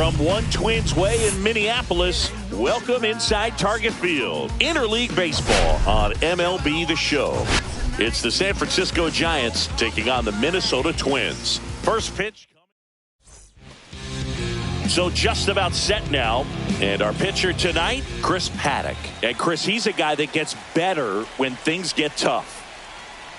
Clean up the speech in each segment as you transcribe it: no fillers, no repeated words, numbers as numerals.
From One Twins Way in Minneapolis, welcome inside Target Field. Interleague Baseball on MLB The Show. It's the San Francisco Giants taking on the Minnesota Twins. First pitch. So just about set now. And our pitcher tonight, Chris Paddock. And Chris, he's a guy that gets better when things get tough.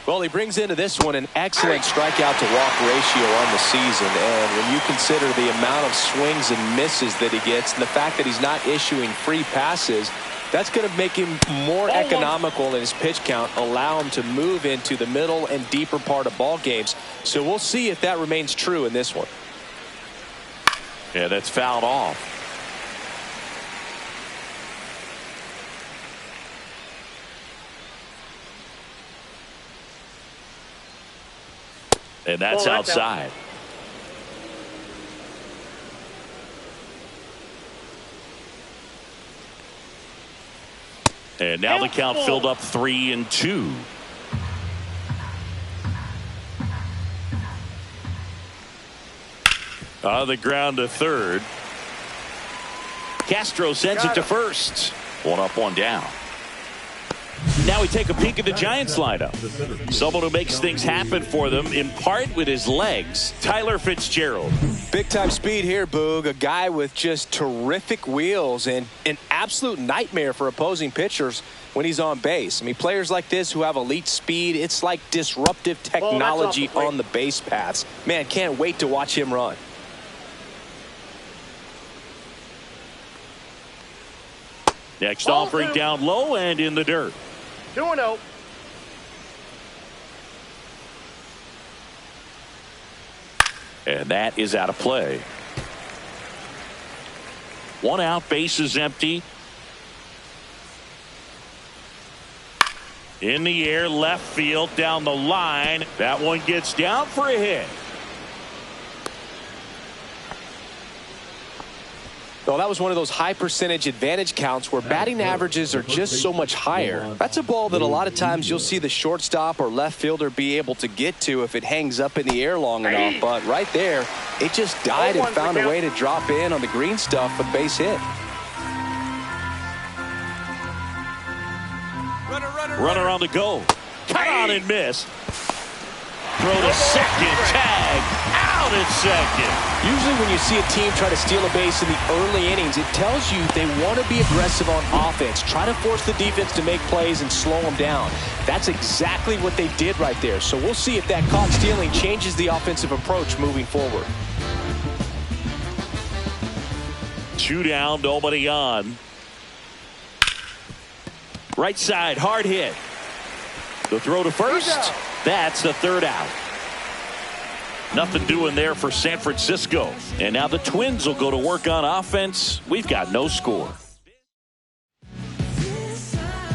Well, he brings into this one an excellent strikeout to walk ratio on the season. And when you consider the amount of swings and misses that he gets and the fact that he's not issuing free passes, that's going to make him more economical in his pitch count, allow him to move into the middle and deeper part of ball games. So we'll see if that remains true in this one. Yeah, that's fouled off. And that's outside. And now the count filled up 3-2. On the ground to third. Castro sends it to first. One up, one down. Now we take a peek at the Giants lineup. Someone who makes things happen for them, in part with his legs, Tyler Fitzgerald. Big time speed here, Boog. A guy with just terrific wheels and an absolute nightmare for opposing pitchers when he's on base. I mean, players like this who have elite speed, it's like disruptive technology on the base paths. Man, can't wait to watch him run. Next offering down low and in the dirt. 2-0. And that is out of play. 1 out, bases empty. In the air, left field, down the line. That one gets down for a hit. Well, that was one of those high percentage advantage counts where batting averages are just so much higher. That's a ball that a lot of times you'll see the shortstop or left fielder be able to get to if it hangs up in the air long enough. But right there, it just died and found a way to drop in on the green stuff for the base hit. Runner on the go. Cut on and miss. Throw to second. Tag. Out at second. Usually when you see a team try to steal a base in the early innings, it tells you they want to be aggressive on offense. Try to force the defense to make plays and slow them down. That's exactly what they did right there. So we'll see if that caught stealing changes the offensive approach moving forward. 2 down, nobody on. Right side, hard hit. The throw to first. That's the 3rd out. Nothing doing there for San Francisco. And now the Twins will go to work on offense. We've got no score.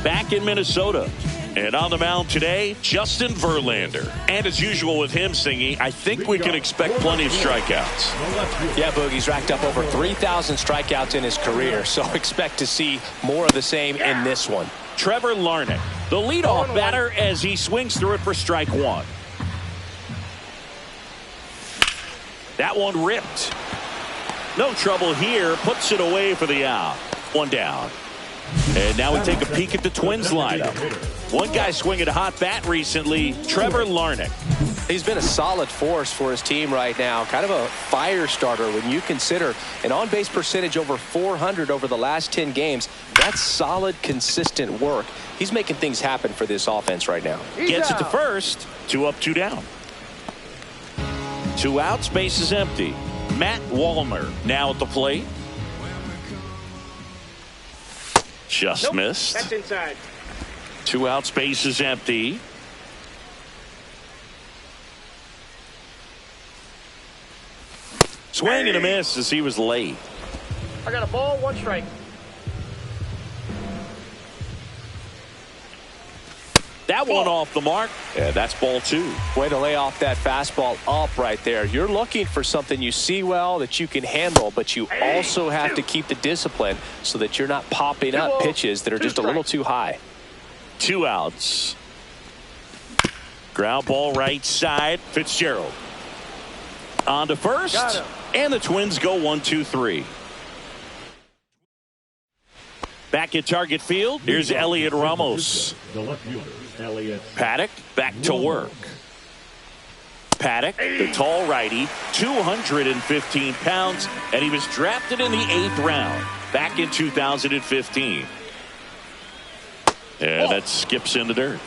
Back in Minnesota. And on the mound today, Justin Verlander. And as usual with him singing, I think we can expect plenty of strikeouts. Yeah, Boogie's racked up over 3,000 strikeouts in his career, so expect to see more of the same in this one. Trevor Larnach, the leadoff batter as he swings through it for strike 1. That one ripped. No trouble here. Puts it away for the out. 1 down. And now we take a peek at the Twins lineup. One guy swinging a hot bat recently, Trevor Larnach. He's been a solid force for his team right now. Kind of a fire starter when you consider an on-base percentage over 400 over the last 10 games. That's solid, consistent work. He's making things happen for this offense right now. Gets it to first. 2 up, 2 down. 2 outs, base is empty. Matt Wallner now at the plate. Just missed. That's inside. 2 outs, base is empty. Swing and a miss as he was late. I got a ball, 1 strike. That one off the mark. Yeah, that's ball 2. Way to lay off that fastball up right there. You're looking for something you see well that you can handle, but you also have to keep the discipline so that you're not popping up pitches that are just a little too high. 2 outs. Ground ball right side. Fitzgerald. On to first. And the Twins go 1-2-3. Back at Target Field. Here's Elliot Ramos. Paddock back to work. Paddock, the tall righty, 215 pounds, and he was drafted in the 8th round back in 2015. And that skips in the dirt.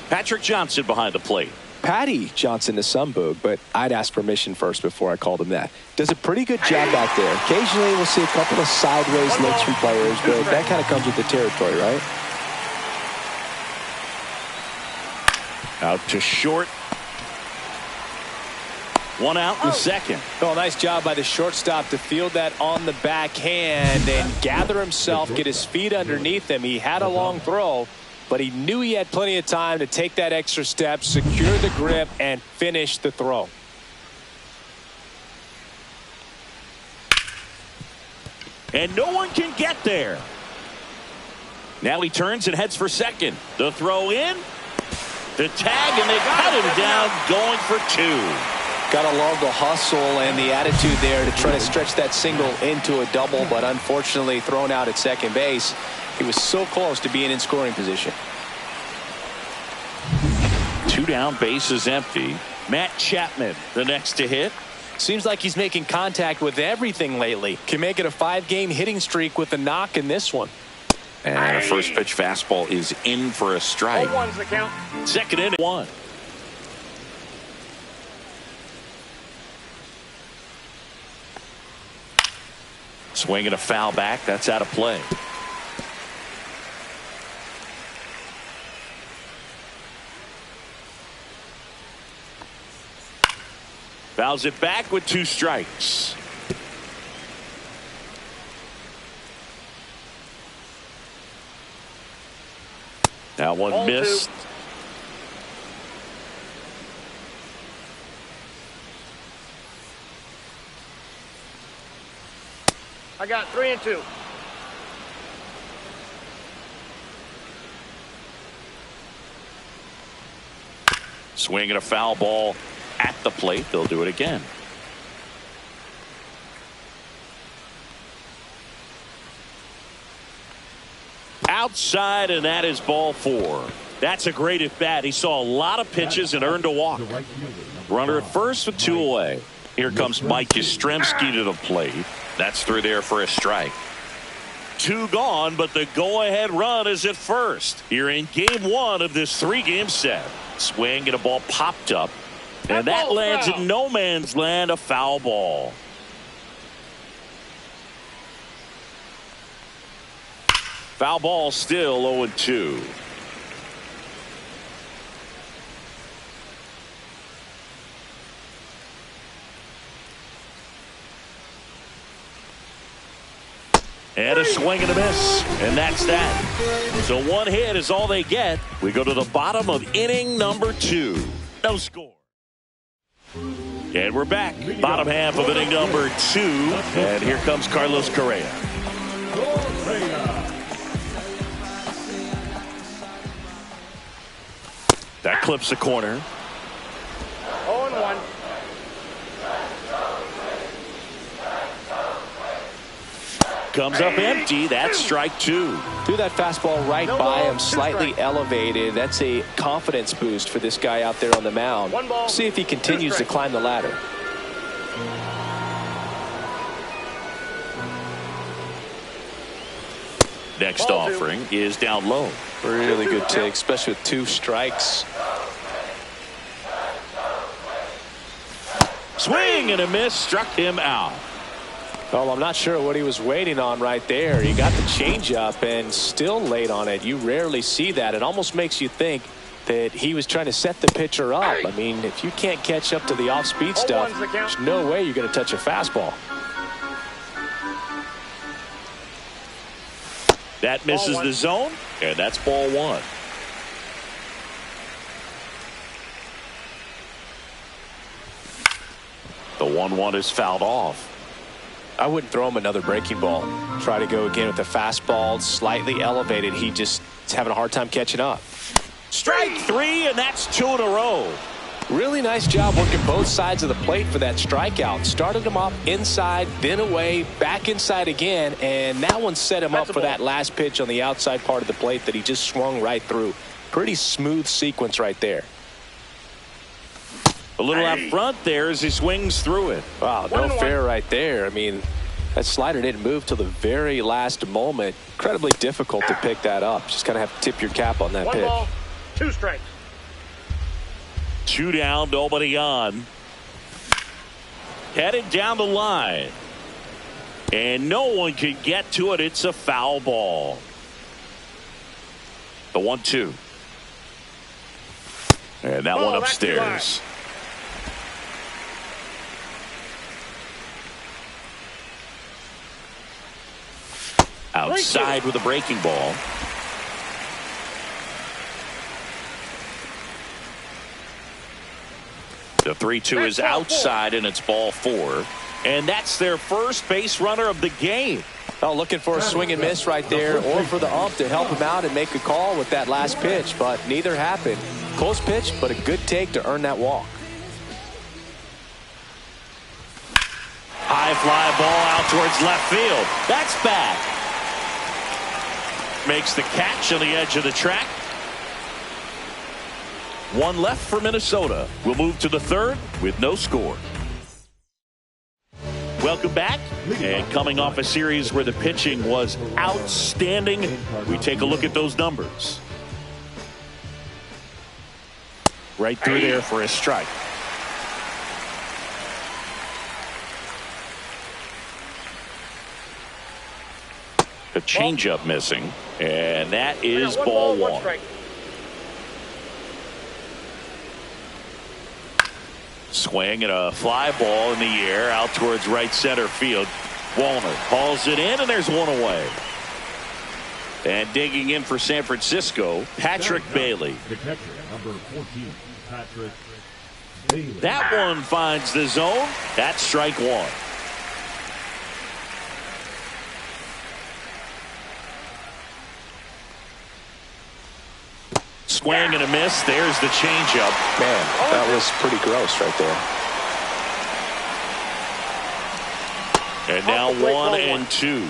Patrick Johnson behind the plate. Patty Johnson to some Boog, but I'd ask permission first before I called him that. Does a pretty good job out there. Occasionally we'll see a couple of sideways looks from players, but that kind of comes with the territory, right? Out to short. 1 out in the second. Oh, nice job by the shortstop to field that on the backhand and gather himself, get his feet underneath him. He had a long throw, but he knew he had plenty of time to take that extra step, secure the grip, and finish the throw. And no one can get there. Now he turns and heads for second. The throw in. The tag, and they cut him down, going for 2. Got to love the hustle and the attitude there to try to stretch that single into a double, but unfortunately thrown out at second base. He was so close to being in scoring position. 2 down, bases empty. Matt Chapman, the next to hit. Seems like he's making contact with everything lately. Can make it a 5-game hitting streak with a knock in this one. And a first pitch fastball is in for a strike. 0-1's the count. Second inning, 1. Swinging a foul back. That's out of play. Fouls it back with 2 strikes. That one Ball missed. 2. I got 3 and 2. Swinging a foul ball at the plate. They'll do it again. Outside, and that is ball 4. That's a great at bat. He saw a lot of pitches and earned a walk. Runner at first with 2 away. Here comes Mike Yastrzemski to the plate. That's through there for a strike. 2 gone, but the go-ahead run is at first. Here in game 1 of this 3-game set. Swing and a ball popped up. And that lands in no man's land, a foul ball. Foul ball still 0-2. And a swing and a miss. And that's that. So 1 hit is all they get. We go to the bottom of inning number 2. No score. And we're back. Bottom half of inning number 2. And here comes Carlos Correa. That clips the corner. 0 and 1. Comes up empty. That's strike 2. Threw that fastball right by him, slightly elevated. That's a confidence boost for this guy out there on the mound. See if he continues to climb the ladder. Next offering is down low. Really good take, especially with 2 strikes. Swing and a miss, struck him out. Well, I'm not sure what he was waiting on right there. He got the changeup and still late on it. You rarely see that. It almost makes you think that he was trying to set the pitcher up. I mean, if you can't catch up to the off-speed stuff, there's no way you're going to touch a fastball. That misses the zone, and that's ball 1. The 1-1 is fouled off. I wouldn't throw him another breaking ball. Try to go again with the fastball, slightly elevated. He just is having a hard time catching up. Strike 3, and that's 2 in a row. Really nice job working both sides of the plate for that strikeout. Started him up inside, then away, back inside again, and that one set him up for that last pitch on the outside part of the plate that he just swung right through. Pretty smooth sequence right there. A little out front there as he swings through it. Wow, no fair right there. I mean, that slider didn't move till the very last moment. Incredibly difficult to pick that up. Just kind of have to tip your cap on that 1 pitch. ball, 2 strikes. 2 down, nobody on. Headed down the line. And no one can get to it. It's a foul ball. The 1-2. And that one upstairs. Outside with a breaking ball. The 3-2 is outside, and it's ball 4. And that's their first base runner of the game. Oh, looking for a swing and miss right there, or for the ump to help him out and make a call with that last pitch, but neither happened. Close pitch, but a good take to earn that walk. High fly ball out towards left field. That's back. Makes the catch on the edge of the track. 1 left for Minnesota. We'll move to the 3rd with no score. Welcome back. And coming off a series where the pitching was outstanding, we take a look at those numbers. Right through there for a strike. The changeup missing, and that is ball 1. Swing and a fly ball in the air out towards right center field. Wallner hauls it in, and there's 1 away. And digging in for San Francisco, Patrick Bailey. The catcher, number 14, Patrick Bailey. That one finds the zone. That's strike one. Swing and a miss. There's the changeup. Man, that was pretty gross right there. And now 1-2.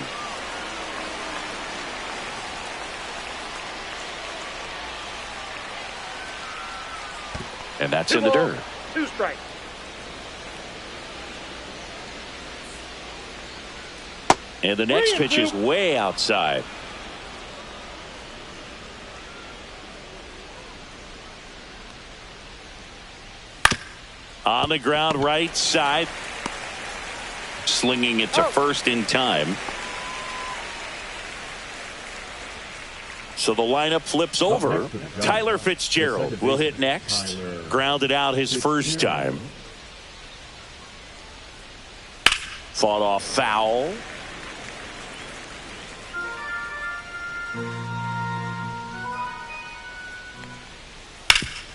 And that's in the dirt. 2 strikes. And the next pitch is way outside. On the ground, right side. Slinging it to first in time. So the lineup flips over. Tyler Fitzgerald will hit next. Grounded out his first time. Fought off foul.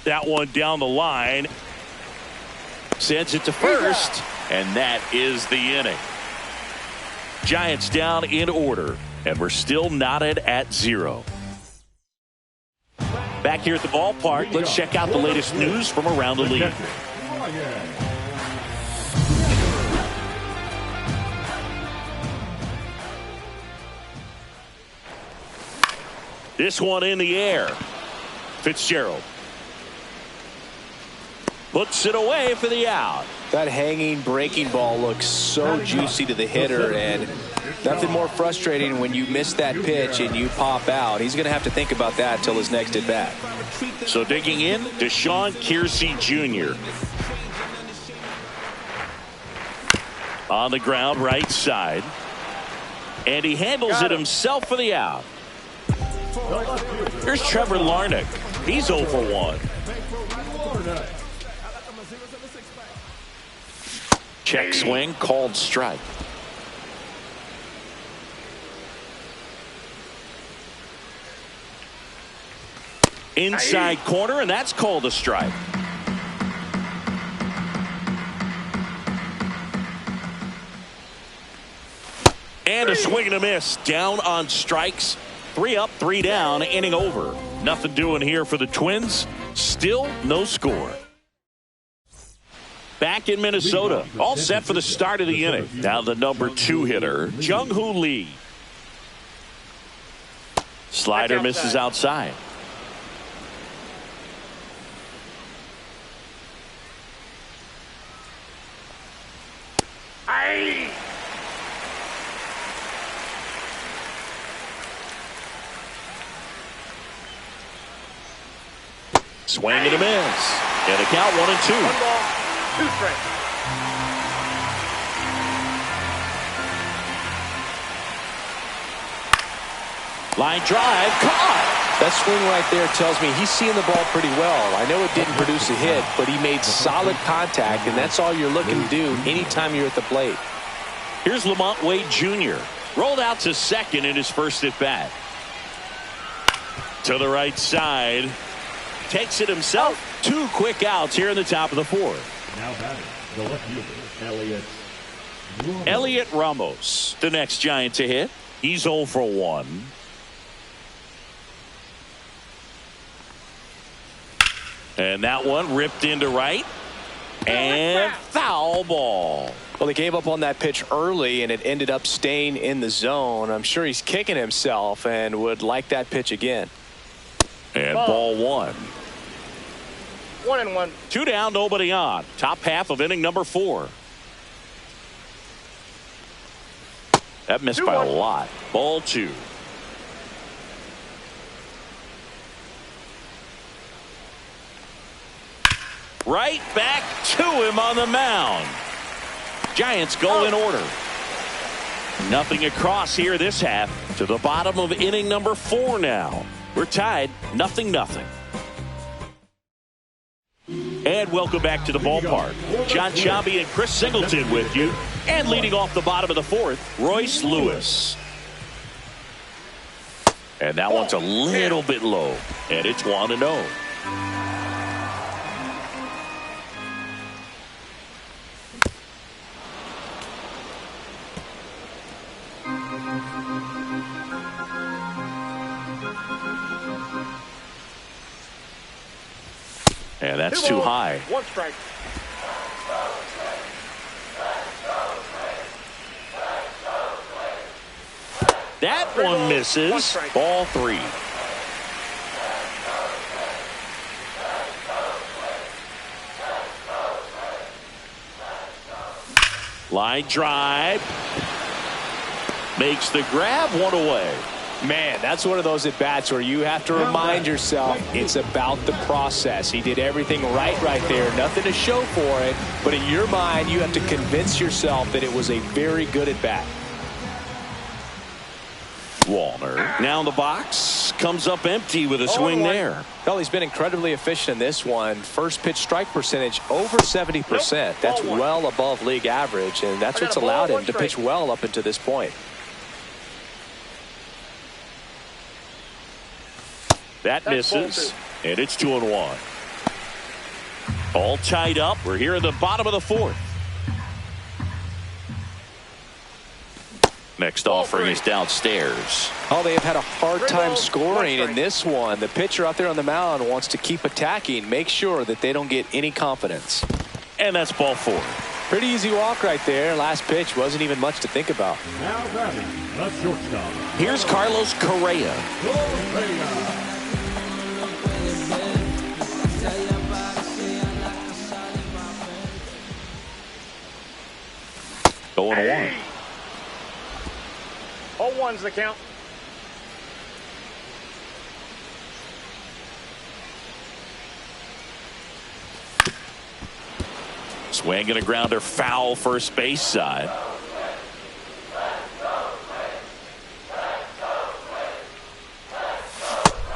That one down the line. Sends it to first. And that is the inning. Giants down in order. And we're still knotted at 0. Back here at the ballpark, let's check out the latest news from around the league. This one in the air. Fitzgerald puts it away for the out. That hanging breaking ball looks so juicy to the hitter, and nothing more frustrating when you miss that pitch and you pop out. He's going to have to think about that till his next at bat. So digging in, Deshaun Kiersey Jr. On the ground, right side. And he handles it himself for the out. Here's Trevor Larnach. He's 0 for 1. Check swing, called strike. Inside corner, and that's called a strike. And a swing and a miss. Down on strikes. 3 up, 3 down, inning over. Nothing doing here for the Twins. Still no score. Back in Minnesota, all set for the start of the inning. Now the number 2 hitter, Jung-Hoo Lee. Slider misses outside. Swing and a miss. And a count 1-2. 1 ball, 2 strikes. Line drive, caught. That swing right there tells me he's seeing the ball pretty well. I know it didn't produce a hit, but he made solid contact, and that's all you're looking to do anytime you're at the plate. Here's Lamont Wade Jr. Rolled out to second in his first at bat. To the right side. Takes it himself. 2 quick outs here in the top of the 4th. Now batting, the left fielder, Elliot Ramos, the next Giant to hit. He's 0 for 1. And that one ripped into right. And foul ball. Well, he gave up on that pitch early, and it ended up staying in the zone. I'm sure he's kicking himself and would like that pitch again. And ball 1. 1-1. 2 down, nobody on. Top half of inning number 4. That missed by a lot. Ball 2. Right back to him on the mound. Giants go in order. Nothing across here this half. To the bottom of inning number 4 now. We're tied 0-0. And welcome back to the ballpark. John Sciambi and Chris Singleton with you. And leading off the bottom of the 4th, Royce Lewis. And that one's a little bit low. And it's 1-0. And that's too high. 1 strike. That one misses. Ball 3. Line drive. Makes the grab, 1 away. Man, that's one of those at-bats where you have to remind yourself it's about the process. He did everything right there. Nothing to show for it. But in your mind, you have to convince yourself that it was a very good at-bat. Wallner now in the box. Comes up empty with a swing there. Well, he's been incredibly efficient in this one. First pitch strike percentage over 70%. That's well above league average, and that's what's allowed him to pitch well up until this point. That misses, and it's 2-1. All tied up. We're here in the bottom of the 4th. Next offering is downstairs. Oh, they have had a hard time scoring in this one. The pitcher out there on the mound wants to keep attacking, make sure that they don't get any confidence. And that's ball 4. Pretty easy walk right there. Last pitch wasn't even much to think about. Now batting, the shortstop. Here's Carlos Correa. Going 1. 0-1's the count. Swing and a grounder foul first base side.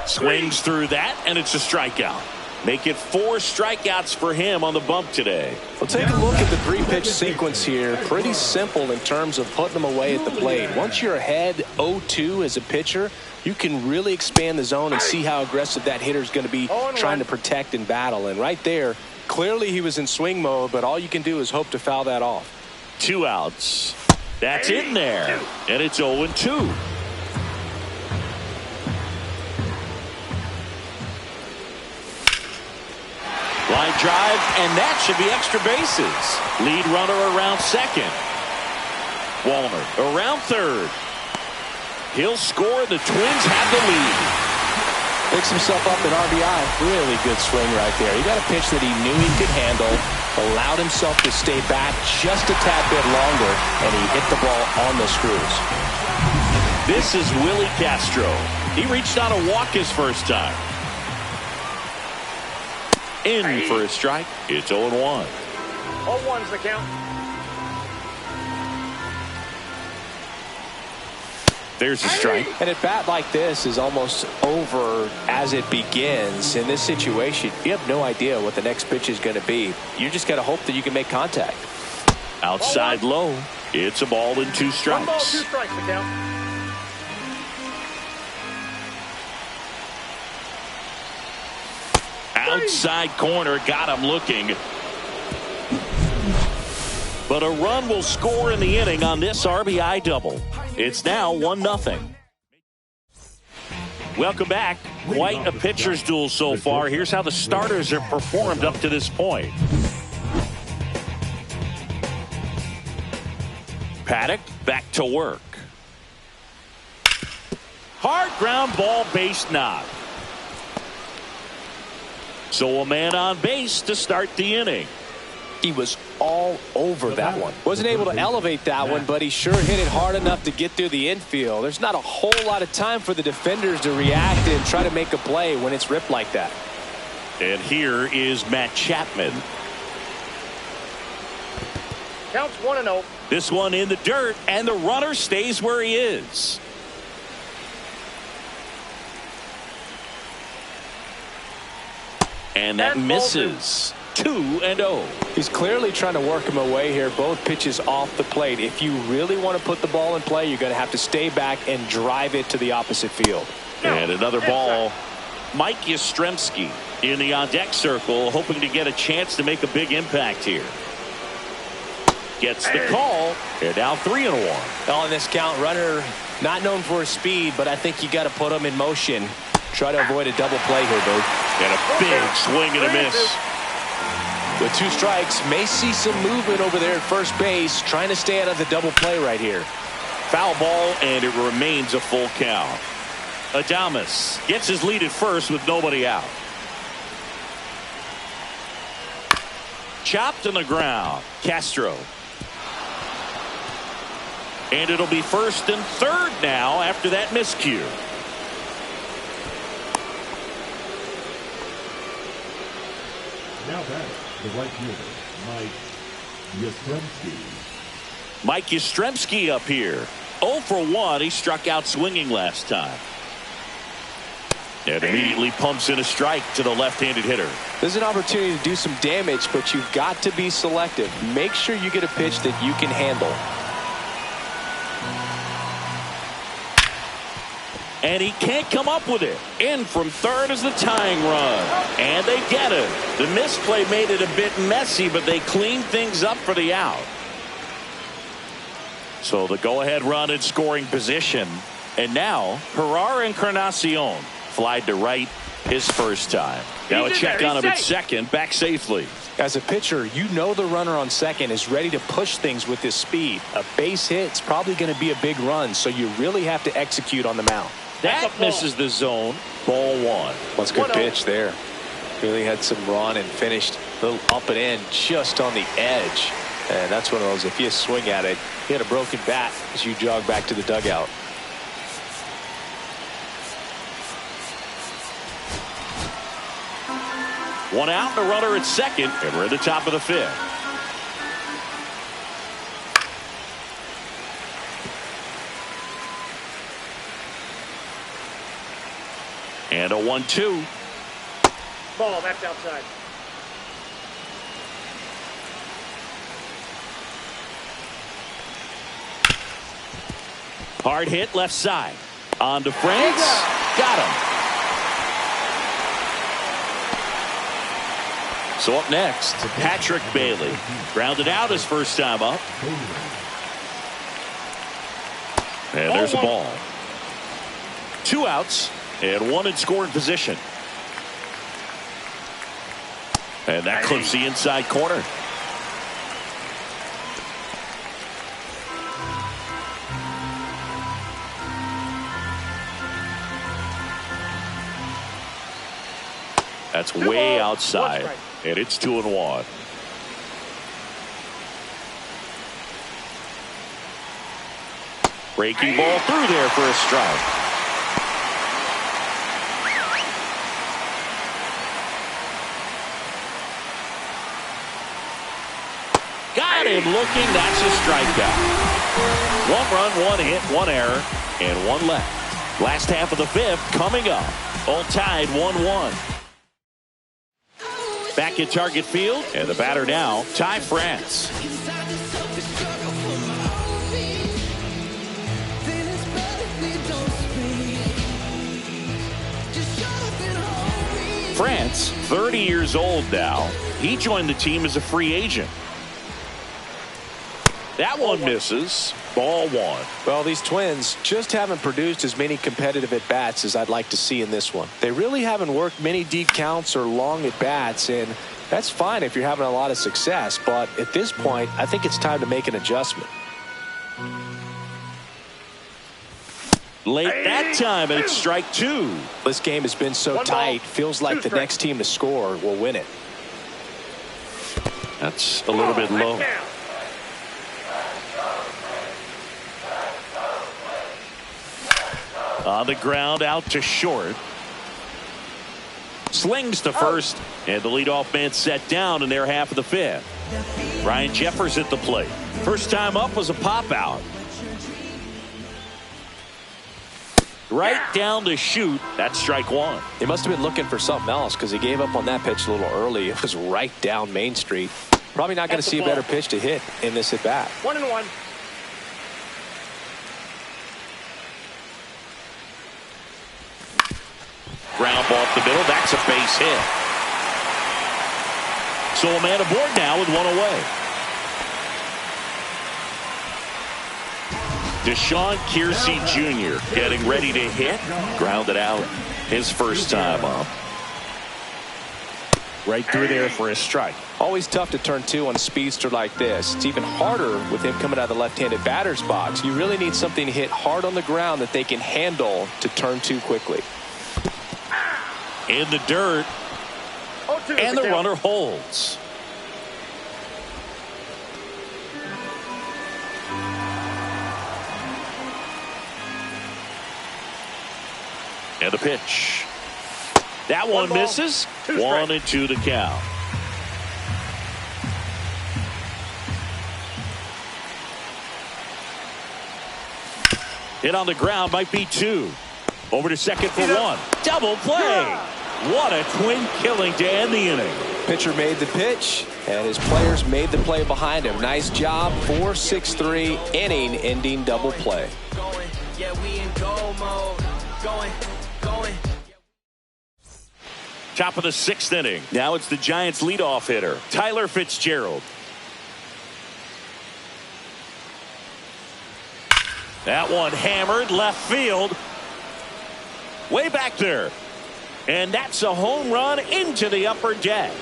Swings through that, and it's a strikeout. Make it 4 strikeouts for him on the bump today. Well, take a look at the 3-pitch sequence here. Pretty simple in terms of putting them away at the plate. Once you're ahead 0-2 as a pitcher, you can really expand the zone and see how aggressive that hitter is going to be trying to protect and battle. And right there, clearly he was in swing mode, but all you can do is hope to foul that off. 2 outs. That's in there. And it's 0-2. Line drive, and that should be extra bases. Lead runner around second. Wallner around third. He'll score. The Twins have the lead. Picks himself up an RBI. Really good swing right there. He got a pitch that he knew he could handle, allowed himself to stay back just a tad bit longer, and he hit the ball on the screws. This is Willie Castro. He reached on a walk his first time. In for a strike. It's 0-1. 0-1's the count. There's a strike. And at bat like this is almost over as it begins. In this situation, you have no idea what the next pitch is going to be. You just got to hope that you can make contact. Outside low. It's a ball and 2 strikes. 1 ball, 2 strikes the count. Outside corner, got him looking. But a run will score in the inning on this RBI double. It's now 1-0. Welcome back. Quite a pitcher's duel so far. Here's how the starters have performed up to this point. Paddock back to work. Hard ground ball, base knock. So a man on base to start the inning. He was all over that one. Wasn't able to elevate that one, but he sure hit it hard enough to get through the infield. There's not a whole lot of time for the defenders to react and try to make a play when it's ripped like that. And here is Matt Chapman. Counts 1-0. This one in the dirt, and the runner stays where he is. And that misses. 2-0. He's clearly trying to work him away here. Both pitches off the plate. If you really want to put the ball in play, you're going to have to stay back and drive it to the opposite field. And another ball. Mike Yastrzemski in the on-deck circle, hoping to get a chance to make a big impact here. Gets the call, and now 3-1. On this count, runner not known for his speed, but I think you got to put him in motion. Try to avoid a double play here, dude. And a big swing and a miss. With 2 strikes, may see some movement over there at first base, trying to stay out of the double play right here. Foul ball, and it remains a full count. Adames gets his lead at first with nobody out. Chopped on the ground. Castro. And it'll be 1st and 3rd now after that miscue. Now back, the right fielder, Mike Yastrzemski. Mike Yastrzemski up here. 0 for 1. He struck out swinging last time. And immediately pumps in a strike to the left-handed hitter. There's an opportunity to do some damage, but you've got to be selective. Make sure you get a pitch that you can handle. And he can't come up with it. In from 3rd is the tying run. And they get it. The misplay made it a bit messy, but they cleaned things up for the out. So the go-ahead run in scoring position. And now, Herrera Encarnacion flied to right his first time. Now a check on him at second, back safely. As a pitcher, you know the runner on second is ready to push things with his speed. A base hit's probably going to be a big run, so you really have to execute on the mound. That misses the zone. Ball 1. What's a good pitch there. Really had some run and finished a little up and in just on the edge. And that's one of those, if you swing at it, you had a broken bat as you jog back to the dugout. One out, and a runner at second, and we're at the top of the 5th. And a 1-2. Ball, that's outside. Hard hit left side. On to France. Got him. So up next, Patrick Bailey. Grounded out his first time up. And there's a ball. 2 outs and 1 in scoring position. And that clips the inside corner. That's way outside. And it's 2-1. Breaking ball through there for a strike. Got him looking. That's a strikeout. 1 run, 1 hit, 1 error, and 1 left. Last half of the 5th coming up. All tied 1-1. Back at Target Field, and the batter now, Ty France. France, 30 years old now. He joined the team as a free agent. That one misses. Ball 1. Well, these Twins just haven't produced as many competitive at-bats as I'd like to see in this one. They really haven't worked many deep counts or long at-bats, and that's fine if you're having a lot of success, but at this point, I think it's time to make an adjustment. Late that time, and it's strike 2. This game has been so tight, feels like the next team to score will win it. That's a little bit low. On the ground, out to short. Slings to first, and the leadoff man set down in their half of the 5th. Ryan Jeffers at the plate. First time up was a pop out. Right down to shoot. That's strike 1. He must have been looking for something else because he gave up on that pitch a little early. It was right down Main Street. Probably not going to see a better pitch to hit in this at bat. 1-1. ground ball up the middle. That's a base hit. So a man aboard now with one away. Deshaun Kiersey Jr. getting ready to hit. Grounded out his first time up. Right through there for a strike. Always tough to turn two on a speedster like this. It's even harder with him coming out of the left-handed batter's box. You really need something to hit hard on the ground that they can handle to turn two quickly. In the dirt. And the runner holds. And the pitch. That one misses. 1-2 the count. Hit on the ground, might be 2. Over to second for 1. Double play. What a twin killing to end the inning. Pitcher made the pitch, and his players made the play behind him. Nice job. 4-6-3 inning-ending double play. Top of the 6th inning. Now it's the Giants leadoff hitter, Tyler Fitzgerald. That one hammered left field. Way back there. And that's a home run into the upper deck.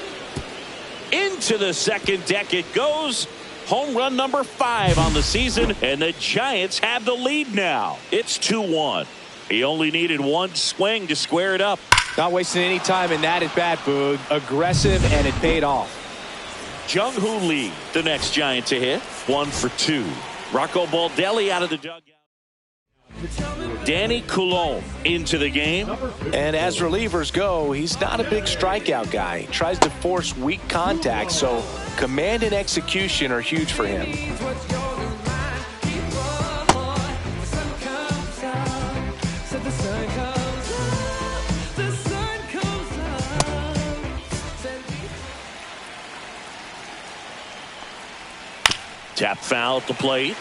Into the second deck it goes. Home run number 5 on the season. And the Giants have the lead now. It's 2-1. He only needed one swing to square it up. Not wasting any time in that at bat, Boog. Aggressive, and it paid off. Jung-Hoo Lee, the next Giant to hit. 1 for 2. Rocco Baldelli out of the dugout. Danny Coulombe into the game. And as relievers go, he's not a big strikeout guy. He tries to force weak contact, so command and execution are huge for him. Tap foul at the plate.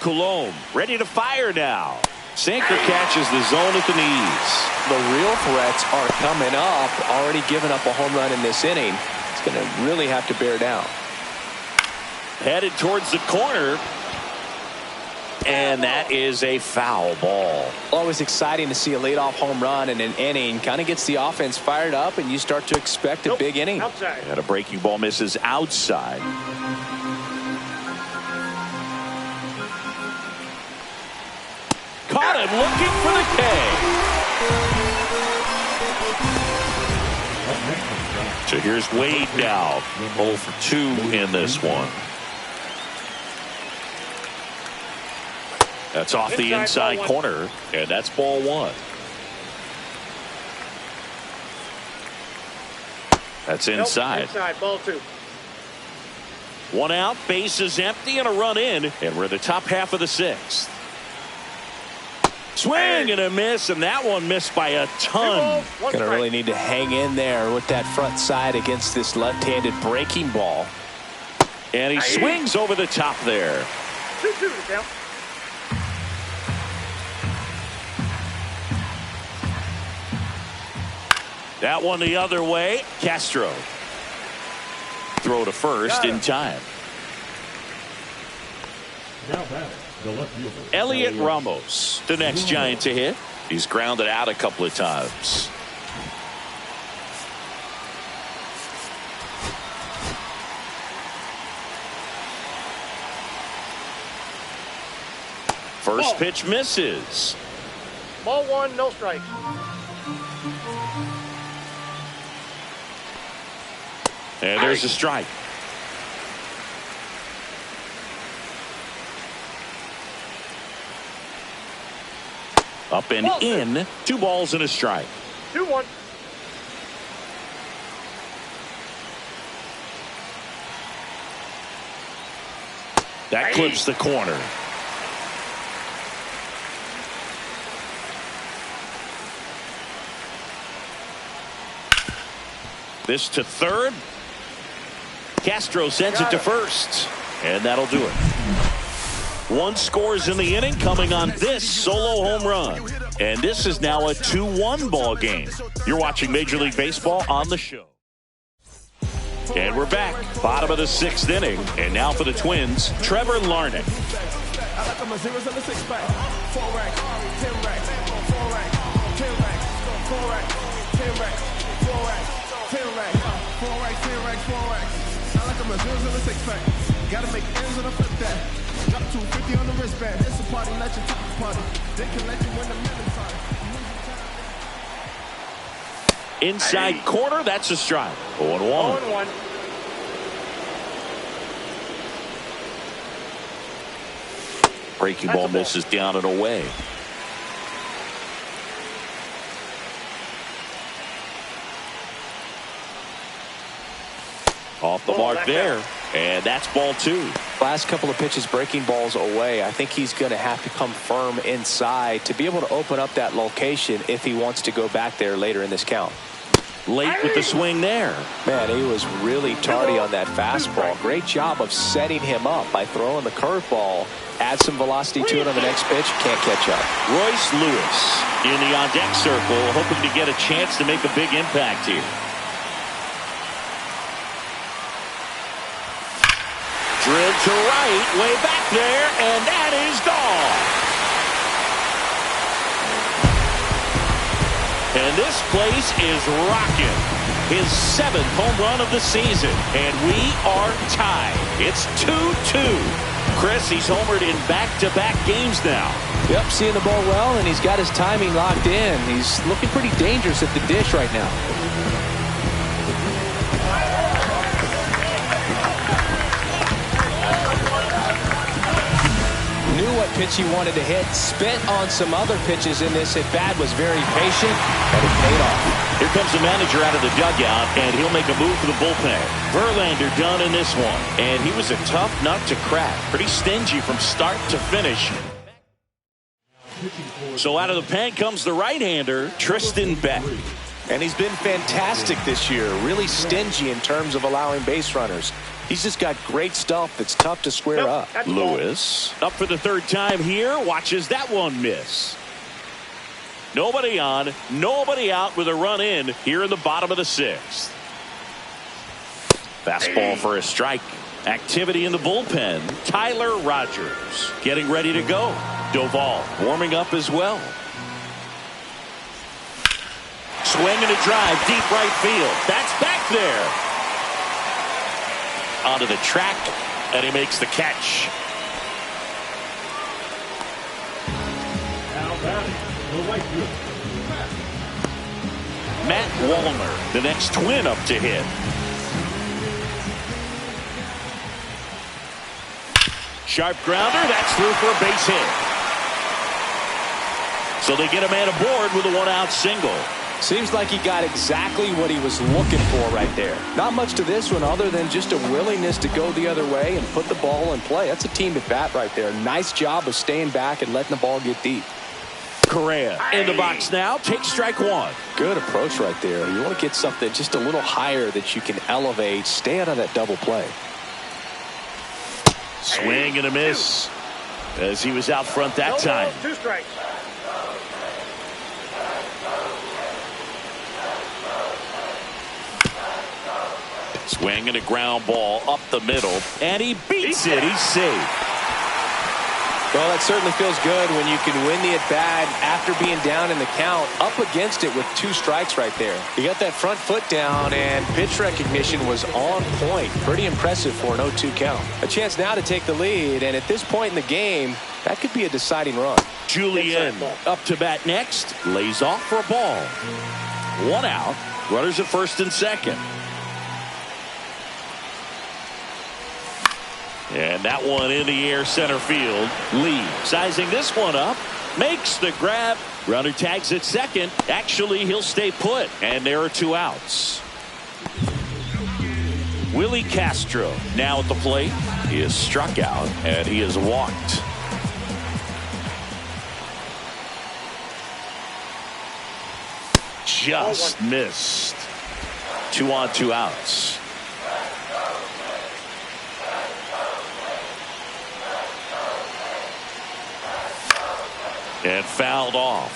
Coulombe ready to fire now. Sinker catches the zone at the knees. The real threats are coming up. Already given up a home run in this inning. It's going to really have to bear down. Headed towards the corner. And that is a foul ball. Always exciting to see a leadoff home run in an inning. Kind of gets the offense fired up, and you start to expect a big inning. Outside. And a breaking ball misses outside. Caught him looking for the K. So here's Wade now. 0 for 2 in this one. That's off the inside corner, and that's ball 1. That's inside. Inside, ball 2. 1 out, bases empty, and a run in, and we're in the top half of the 6th. Swing and a miss, and that one missed by a ton. Going to really need to hang in there with that front side against this left-handed breaking ball. And he swings over the top there. 2-2 to count. That one the other way. Castro. Throw to first in time. Now batting, the left fielder, Elliot Ramos, the next Giant to hit. He's grounded out a couple of times. First pitch misses. Ball 1, no strikes. And there's a strike. Up and in. 2 balls and a strike. 2-1. That clips the corner. This to third. Castro sends it to first. And that'll do it. One scores in the inning coming on this solo home run. And this is now a 2-1 ball game. You're watching Major League Baseball on the show. And we're back. Bottom of the 6th inning. And now for the Twins, Trevor Larnach. Gotta make ends on a flip that. Drop 250 on the wristband. It's a party, not your typical party. They can let you win the million times. Inside corner, that's a strike. 0-1. 0-1. Breaking ball misses down and away. Off the mark there. And that's ball 2. Last couple of pitches breaking balls away. I think he's going to have to come firm inside to be able to open up that location if he wants to go back there later in this count. Late with the swing there. Man, he was really tardy on that fastball. Great job of setting him up by throwing the curveball. Add some velocity to it on the next pitch. Can't catch up. Royce Lewis in the on-deck circle, hoping to get a chance to make a big impact here. Drilled to right, way back there, and that is gone. And this place is rocking. His 7th home run of the season, and we are tied. It's 2-2. Chris, he's homered in back-to-back games now. Yep, seeing the ball well, and he's got his timing locked in. He's looking pretty dangerous at the dish right now. What pitch he wanted to hit, spent on some other pitches in this at bat, was very patient, but it paid off. Here comes the manager out of the dugout, and he'll make a move for the bullpen. Verlander done in this one, and he was a tough nut to crack. Pretty stingy from start to finish. So out of the pen comes the right-hander, Tristan Beck. And he's been fantastic this year, really stingy in terms of allowing base runners. He's just got great stuff that's tough to square up. Lewis up for the 3rd time here, watches that one miss. Nobody on, nobody out with a run in here in the bottom of the 6th. Fastball for a strike. Activity in the bullpen. Tyler Rogers getting ready to go. Doval warming up as well. Swing and a drive, deep right field. That's back there. Onto the track, and he makes the catch. Now batting, the right field, Matt Wallner, the next Twin up to hit. Sharp grounder, that's through for a base hit. So they get a man aboard with a 1-out single. Seems like he got exactly what he was looking for right there. Not much to this one other than just a willingness to go the other way and put the ball in play. That's a team at bat right there. Nice job of staying back and letting the ball get deep. Correa in the box now. Takes strike 1. Good approach right there. You want to get something just a little higher that you can elevate. Stay out of that double play. Swing and a miss as he was out front that time. 2 strikes. Swing and a ground ball up the middle, and he beats it. He's safe. Well, that certainly feels good when you can win the at-bat after being down in the count, up against it with 2 strikes right there. You got that front foot down, and pitch recognition was on point. Pretty impressive for an 0-2 count. A chance now to take the lead, and at this point in the game, that could be a deciding run. Julian up to bat next, lays off for a ball. 1 out, runners at first and second. And that one in the air center field. Lee sizing this one up. Makes the grab. Runner tags at second. Actually, he'll stay put. And there are 2 outs. Willie Castro now at the plate. He is struck out and he is walked. Just missed. 2 on, 2 outs. And fouled off.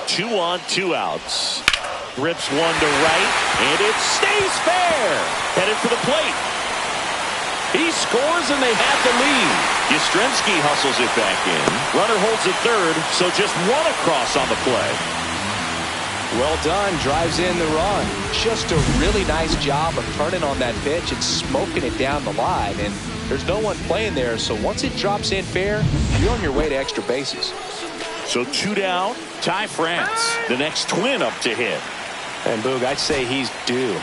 2 on, 2 outs. Rips one to right, and it stays fair. Headed for the plate. He scores, and they have the lead. Yastrzemski hustles it back in. Runner holds at third, so just one across on the play. Well done. Drives in the run. Just a really nice job of turning on that pitch and smoking it down the line. And there's no one playing there, so once it drops in fair, you're on your way to extra bases. So 2 down. Ty France, the next Twin up to hit. And Boog, I'd say he's due.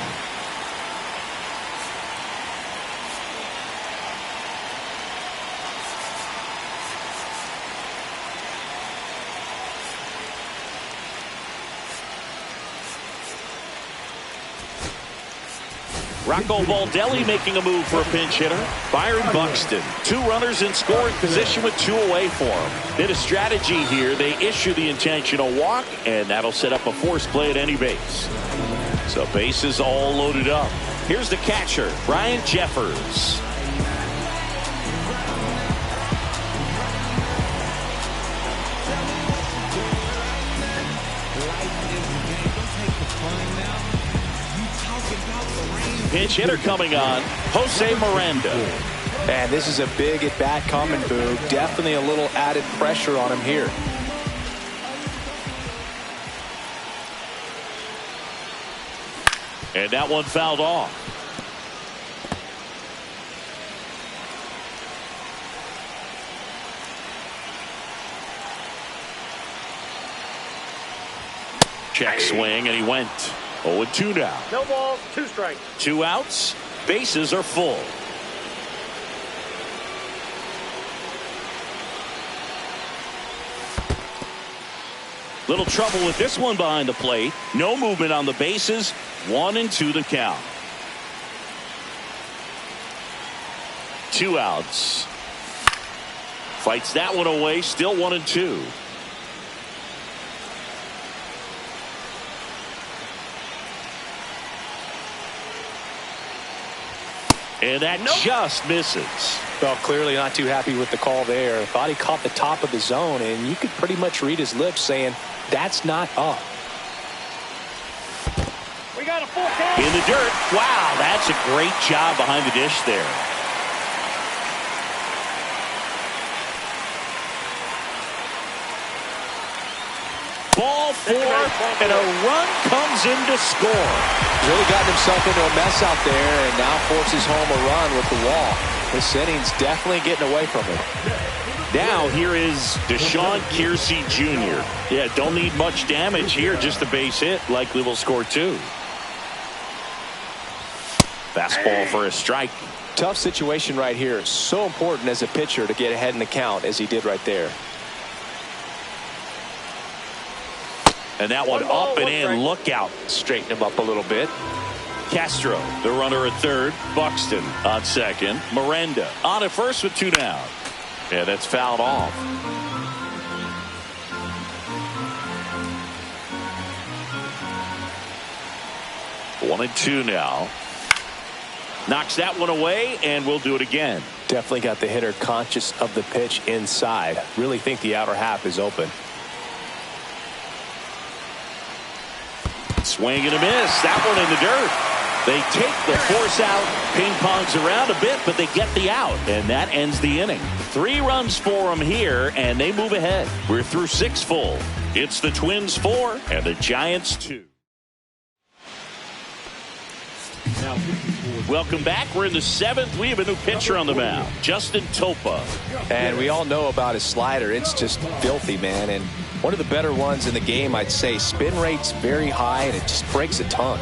Rocco Baldelli making a move for a pinch hitter. Byron Buxton, 2 runners in scoring position with 2 away for him. Did a strategy here. They issue the intentional walk, and that'll set up a force play at any base. So bases all loaded up. Here's the catcher, Brian Jeffers. Pinch hitter coming on, Jose Miranda. And this is a big at-bat coming, Boog. Definitely a little added pressure on him here. And that one fouled off. Check swing, and he went. 0-2 now. No balls, 2 strikes. 2 outs. Bases are full. Little trouble with this one behind the plate. No movement on the bases. 1-2 the count. 2 outs. Fights that one away. Still 1-2. And that just misses. Well, clearly not too happy with the call there. Thought he caught the top of the zone, and you could pretty much read his lips saying, that's not up. We got a full count. In the dirt. Wow, that's a great job behind the dish there. Ball 4, and a run comes in to score. He's really gotten himself into a mess out there, and now forces home a run with the walk. This inning's definitely getting away from him. Now here is Deshaun Kiersey Jr. Yeah, don't need much damage here, just a base hit. Likely will score 2. Fastball for a strike. Tough situation right here. So important as a pitcher to get ahead in the count as he did right there. And that one up and in. Look out. Straighten him up a little bit. Castro, the runner at third. Buxton on second. Miranda on at first with 2 down. Yeah, that's fouled off. One and 2 now. Knocks that one away, and we'll do it again. Definitely got the hitter conscious of the pitch inside. Really think the outer half is open. Swing and a miss. That one in the dirt. They take the force out. Ping-pongs around a bit, but they get the out. And that ends the inning. 3 runs for them here, and they move ahead. We're through 6 full. It's the Twins 4 and the Giants 2. Welcome back. We're in the 7th. We have a new pitcher on the mound, Justin Topa. And we all know about his slider. It's just filthy, man. And one of the better ones in the game, I'd say. Spin rate's very high, and it just breaks a ton.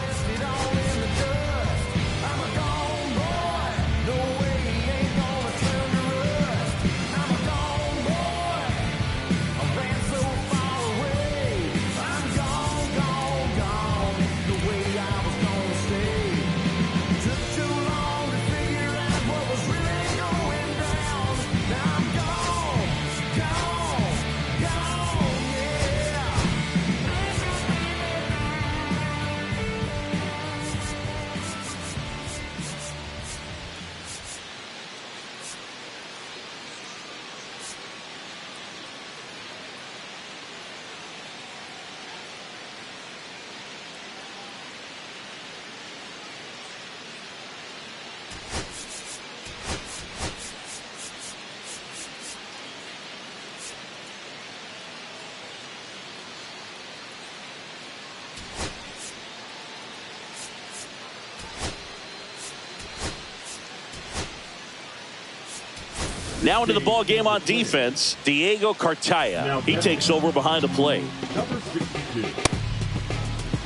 Now into the ball game on defense, Diego Cartaya. He takes over behind the plate. Number 62,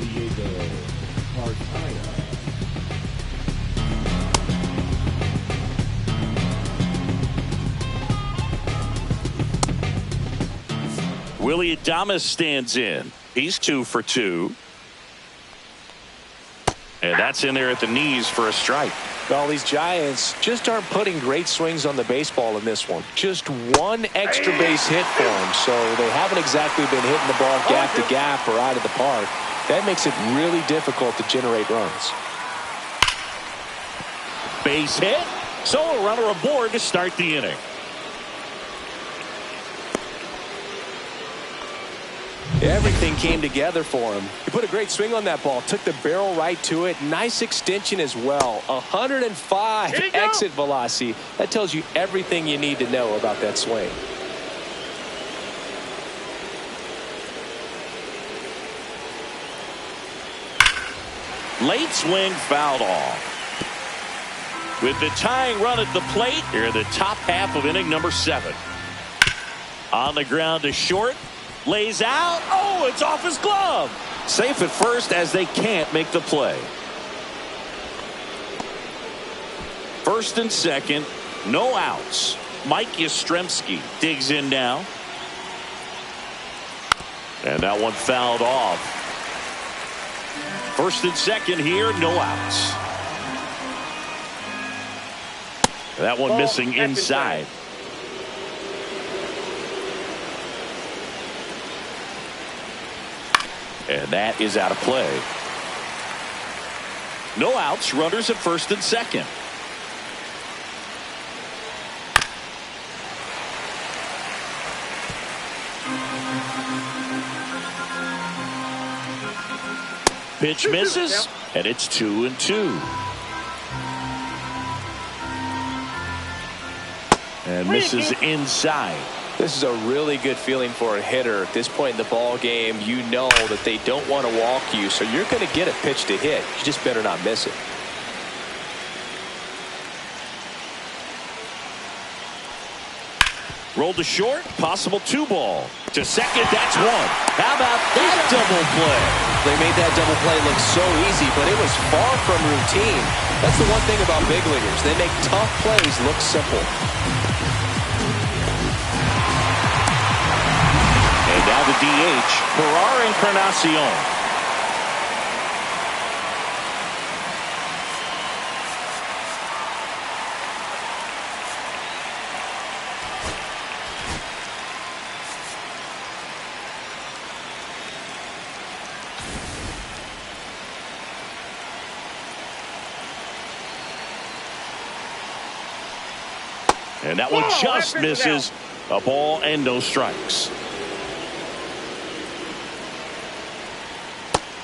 Diego Cartaya. Willie Adames stands in. He's 2 for 2. And that's in there at the knees for a strike. Well, these Giants just aren't putting great swings on the baseball in this one. Just one extra base hit for them, so they haven't exactly been hitting the ball gap to gap or out of the park. That makes it really difficult to generate runs. Base hit, so a runner aboard to start the inning. Everything came together for him. He put a great swing on that ball, took the barrel right to it. Nice extension as well. 105 exit velocity. That tells you everything you need to know about that swing. Late swing fouled off. With the tying run at the plate, here in the top half of inning number 7. On the ground to short. Lays out. Oh, it's off his glove. Safe at first as they can't make the play. First and second, no outs. Mike Yastrzemski digs in now. And that one fouled off. First and second here, no outs. That one missing inside. And that is out of play. No outs, runners at first and second. Pitch misses, and it's 2-2. And misses inside. This is a really good feeling for a hitter. At this point in the ball game, you know that they don't want to walk you, so you're going to get a pitch to hit. You just better not miss it. Rolled to short, possible 2-ball. To second, that's 1. How about that double play? They made that double play look so easy, but it was far from routine. That's the one thing about big leaguers. They make tough plays look simple. And now the DH, Ferrar Encarnacion. And that one just misses. A ball and no strikes.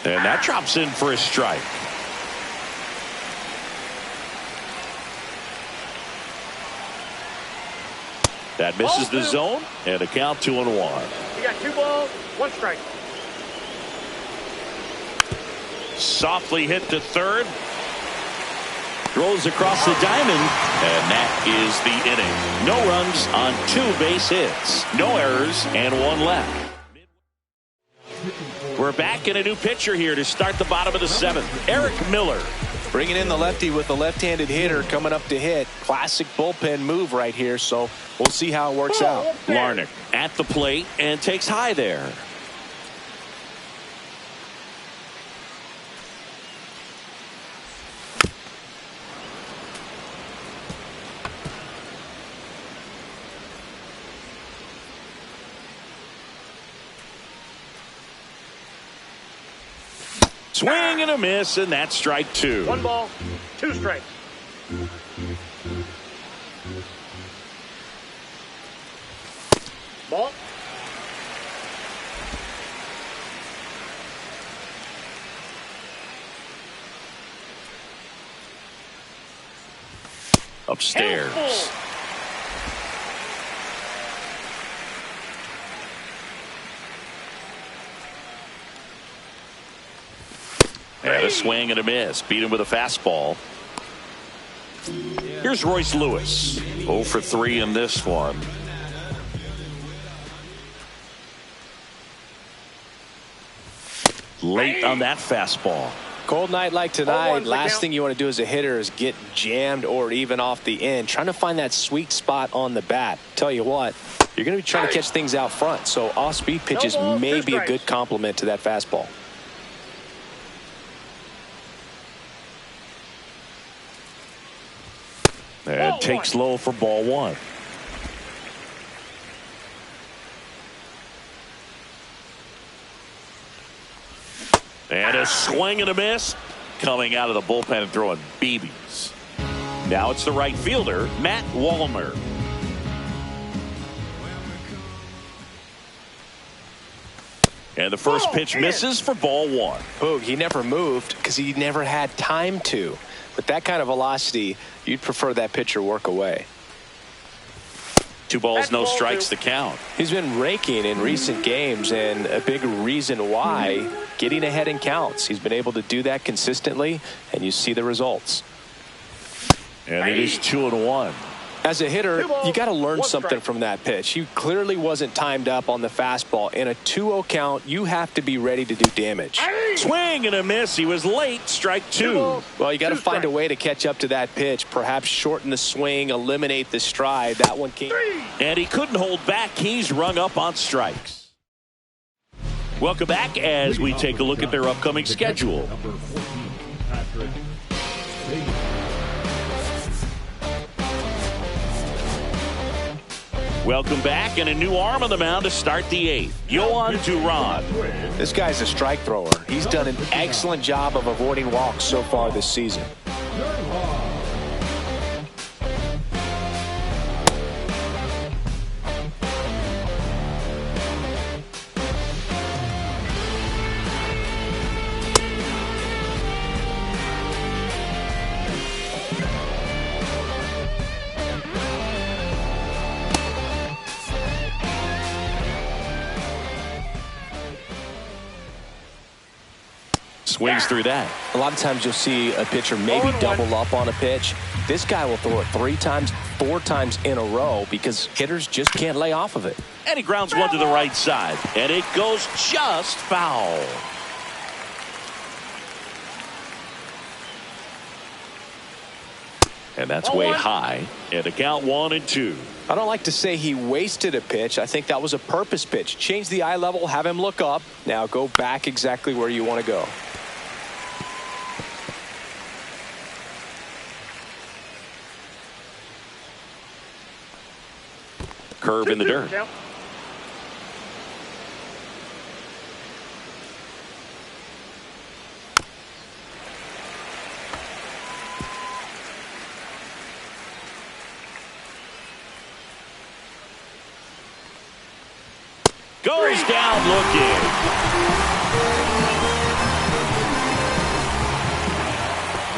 And that drops in for a strike. That misses the zone, and a count 2-1. You got 2 balls, 1 strike. Softly hit to third. Throws across the diamond, and that is the inning. No runs on 2 base hits. No errors, and 1 left. We're back in a new pitcher here to start the bottom of the 7th. Eric Miller. Bringing in the lefty with the left-handed hitter coming up to hit. Classic bullpen move right here, so we'll see how it works out. Larnach at the plate and takes high there. Swing and a miss, and that's strike 2. 1 ball, 2 strikes. Ball. Upstairs. And a swing and a miss. Beat him with a fastball. Here's Royce Lewis. 0 for 3 in this one. Late on that fastball. Cold night like tonight, last thing you want to do as a hitter is get jammed or even off the end. Trying to find that sweet spot on the bat. Tell you what, you're going to be trying to catch things out front, so off-speed pitches may be a good complement to that fastball. And takes low for ball 1. And a swing and a miss. Coming out of the bullpen and throwing BBs. Now it's the right fielder, Matt Wallner. And the first pitch misses for ball 1. Boog, he never moved because he never had time to. With that kind of velocity, you'd prefer that pitcher work away. 2 balls, no strikes, the count. He's been raking in recent games, and a big reason why, getting ahead in counts. He's been able to do that consistently, and you see the results. And it is 2-1. As a hitter, you got to learn something from that pitch. He clearly wasn't timed up on the fastball. In a 2-0 count, you have to be ready to do damage. Swing and a miss. He was late. Strike 2. Well, you got to find a way to catch up to that pitch. Perhaps shorten the swing, eliminate the stride. That one came. And he couldn't hold back. He's rung up on strikes. Welcome back as we take a look at their upcoming schedule. Number 14, Patrick. Welcome back, and a new arm on the mound to start the 8th. Yohan Duran. This guy's a strike thrower. He's done an excellent job of avoiding walks so far this season. Swings through that. A lot of times you'll see a pitcher maybe double up on a pitch. This guy will throw it 3 times, 4 times in a row because hitters just can't lay off of it. And he grounds one to the right side. And it goes just foul. And that's way high. And a count 1-2. I don't like to say he wasted a pitch. I think that was a purpose pitch. Change the eye level, have him look up. Now go back exactly where you want to go. Curve in the dirt. Goes down looking.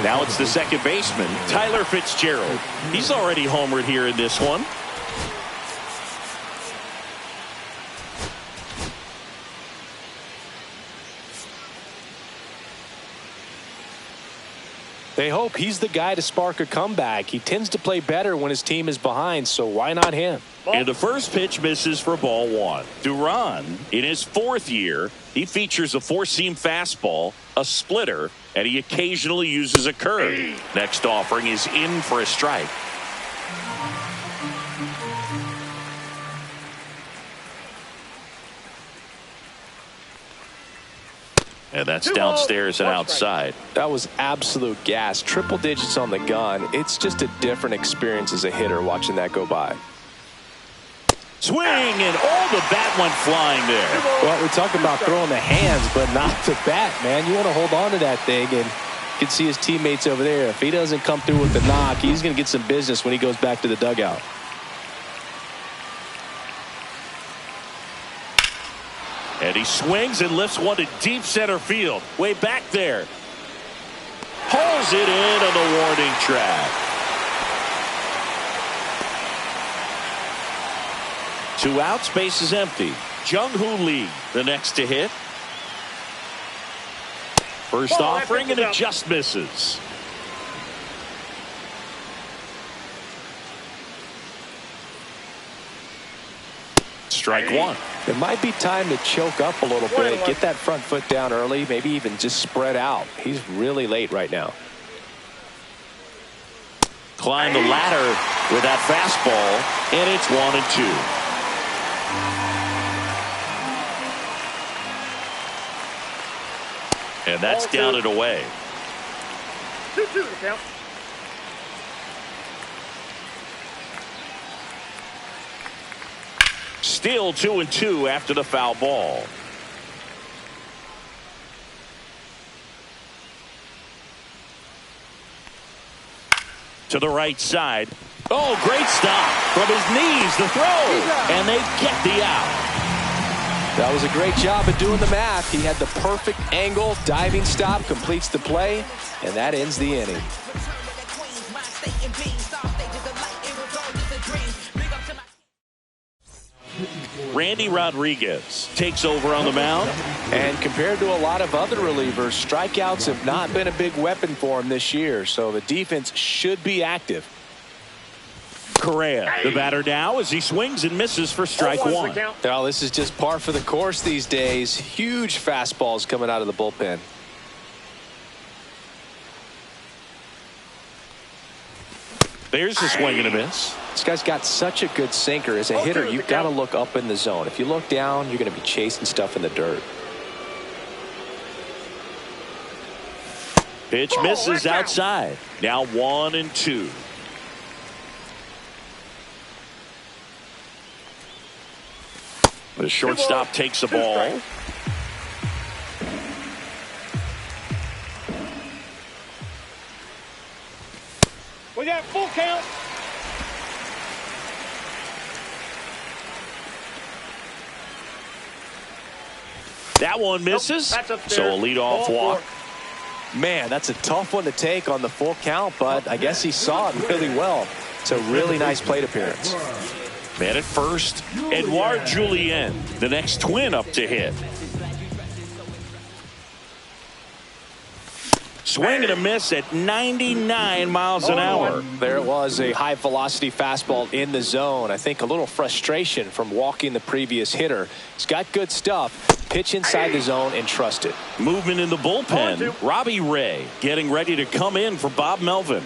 Now it's the second baseman, Tyler Fitzgerald. He's already homered here in this one. They hope he's the guy to spark a comeback. He tends to play better when his team is behind, so why not him? And the first pitch misses for ball 1. Duran, in his 4th year, he features a 4-seam fastball, a splitter, and he occasionally uses a curve. Next offering is in for a strike. And that's downstairs and outside. That was absolute gas. Triple digits on the gun. It's just a different experience as a hitter watching that go by. Swing, and the bat went flying there. Well, we talk about throwing the hands, but not the bat, man. You want to hold on to that thing, and you can see his teammates over there. If he doesn't come through with the knock, he's going to get some business when he goes back to the dugout. And he swings and lifts one to deep center field. Way back there. Pulls it in on the warning track. 2 outs, base is empty. Jung-Hoo Lee, the next to hit. First offering, and it just misses. strike one. It might be time to choke up a little bit, get that front foot down early, maybe even just spread out. He's really late right now. Climb the ladder with that fastball, and it's 1-2. And that's down and away. 2-2 the count. Still 2-2 after the foul ball. To the right side. Oh, great stop. From his knees, the throw. And they get the out. That was a great job of doing the math. He had the perfect angle, diving stop, completes the play, and that ends the inning. Randy Rodriguez takes over on the mound. And compared to a lot of other relievers, strikeouts have not been a big weapon for him this year, so the defense should be active. Correa, the batter now, as he swings and misses for strike one. Well, this is just par for the course these days. Huge fastballs coming out of the bullpen. There's a swing and a miss. This guy's got such a good sinker. As a hitter, you've got to look up in the zone. If you look down, you're going to be chasing stuff in the dirt. Pitch misses outside. Now 1-2. The shortstop takes the ball. We got full count. That one misses. So a leadoff walk. Man, that's a tough one to take on the full count, but I guess he saw it really well. It's a really nice plate appearance. Man at first, Edouard Julien, the next twin up to hit. Swing and a miss at 99 miles an hour. There it was, a high velocity fastball in the zone. I think a little frustration from walking the previous hitter. He's got good stuff. Pitch inside the zone and trust it. Movement in the bullpen. Robbie Ray getting ready to come in for Bob Melvin.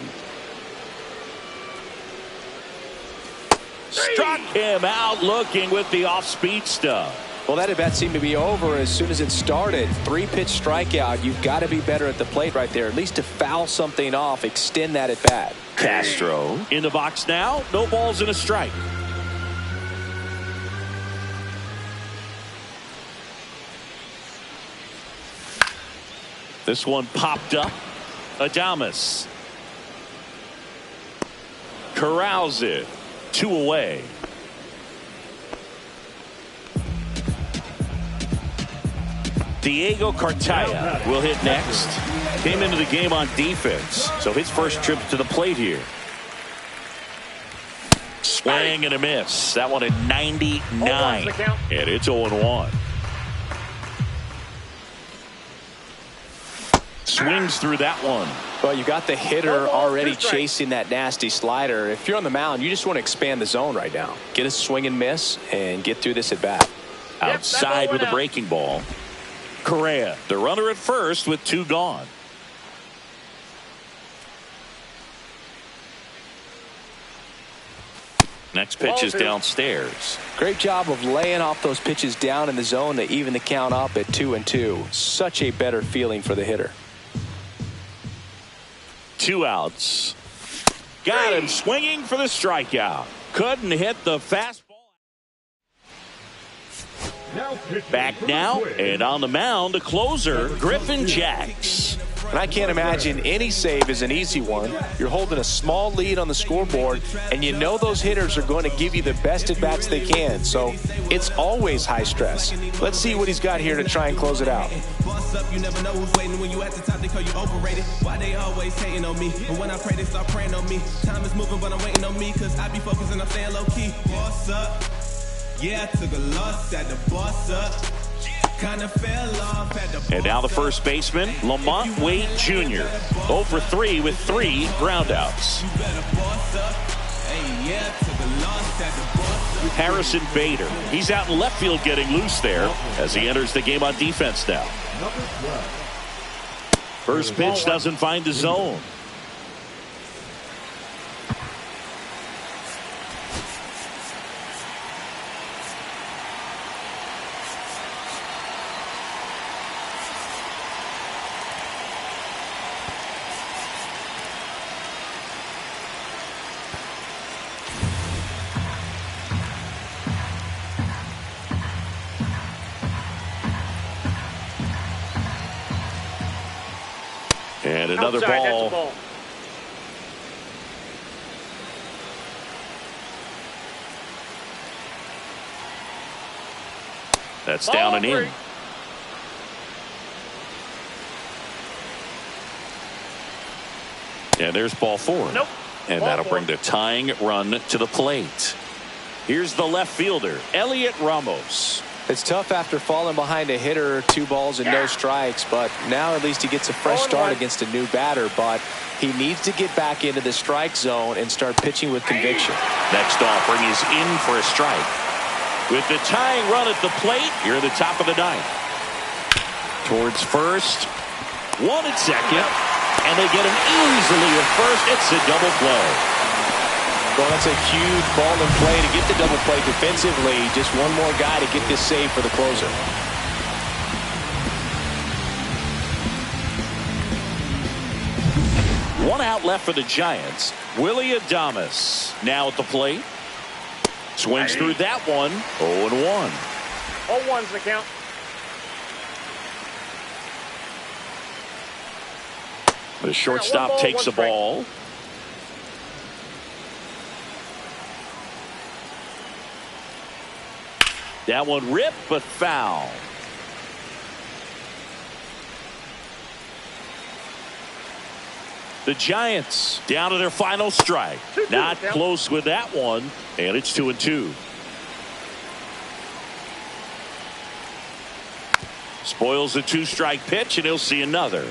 Struck him out looking with the off-speed stuff. Well, that at bat seemed to be over as soon as it started. 3-pitch strikeout. You've got to be better at the plate right there, at least to foul something off, extend that at bat. Castro in the box now. No balls and a strike. This one popped up. Adames corrals it. 2 away. Diego Cartaya will hit next. Came into the game on defense, so his first trip to the plate here. Swing and a miss. That one at 99. And it's 0-1. Swings through that one. Well, you got the hitter already chasing that nasty slider. If you're on the mound, you just want to expand the zone right now. Get a swing and miss and get through this at bat. Outside with a breaking ball. Correa, the runner at first with 2 gone. Next pitch is downstairs. Great job of laying off those pitches down in the zone to even the count up at 2-2. Such a better feeling for the hitter. 2 outs. Got him swinging for the strikeout. Couldn't hit the fastball. Back now, and on the mound, the closer, Griffin Jacks. And I can't imagine any save is an easy one. You're holding a small lead on the scoreboard, and you know those hitters are going to give you the best at-bats they can. So it's always high stress. Let's see what he's got here to try and close it out. You never know who's waiting when you at the top. They call you overrated. Why they always hating on me? But when I pray, they start praying on me. Time is moving, but I'm waiting on me, because I be focusing on staying low key. Boss up. Yeah, I took a loss at the boss up. And now the first baseman, Lamont Wade Jr. 0 for 3 with 3 groundouts. Hey, yeah, took a loss at the boss. Harrison Bader. He's out in left field getting loose there as he enters the game on defense now. First pitch doesn't find the zone. And another Outside, ball. that's a ball. That's down and in. And there's ball four. Nope. And Ball that'll four. bring the tying run to the plate. Here's the left fielder, Elliot Ramos. It's tough after falling behind a hitter, 2 balls and no strikes, but now at least he gets a fresh start against a new batter, but he needs to get back into the strike zone and start pitching with conviction. Next offering is in for a strike. With the tying run at the plate, here at the top of the ninth. Towards first, 1 at second, and they get him easily at first. It's a double play. Well, that's a huge ball in play to get the double play defensively. Just one more guy to get this save for the closer. One out left for the Giants. Willie Adames now at the plate. Swings through that one. 0-1. 0-1's the count. The shortstop ball, takes the 1 strike. ball. That one ripped, but foul. The Giants down to their final strike. Not close with that one, and it's 2-2. Spoils the 2-strike pitch, and he'll see another.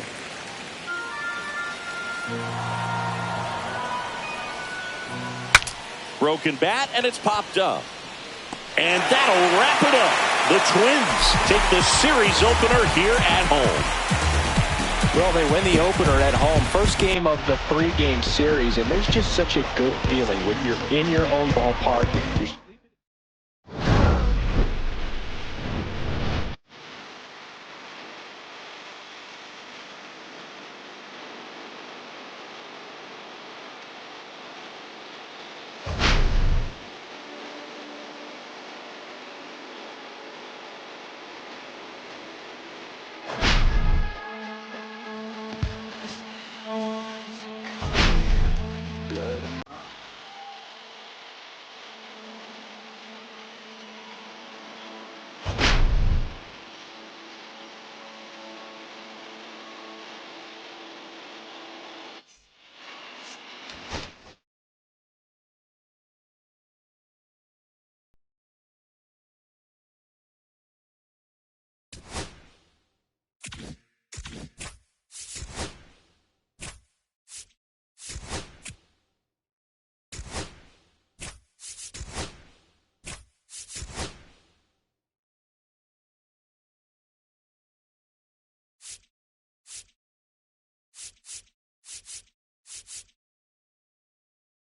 Broken bat, and it's popped up. And that'll wrap it up. The Twins take the series opener here at home. Well, they win the opener at home. First game of the 3-game series, and there's just such a good feeling when you're in your own ballpark.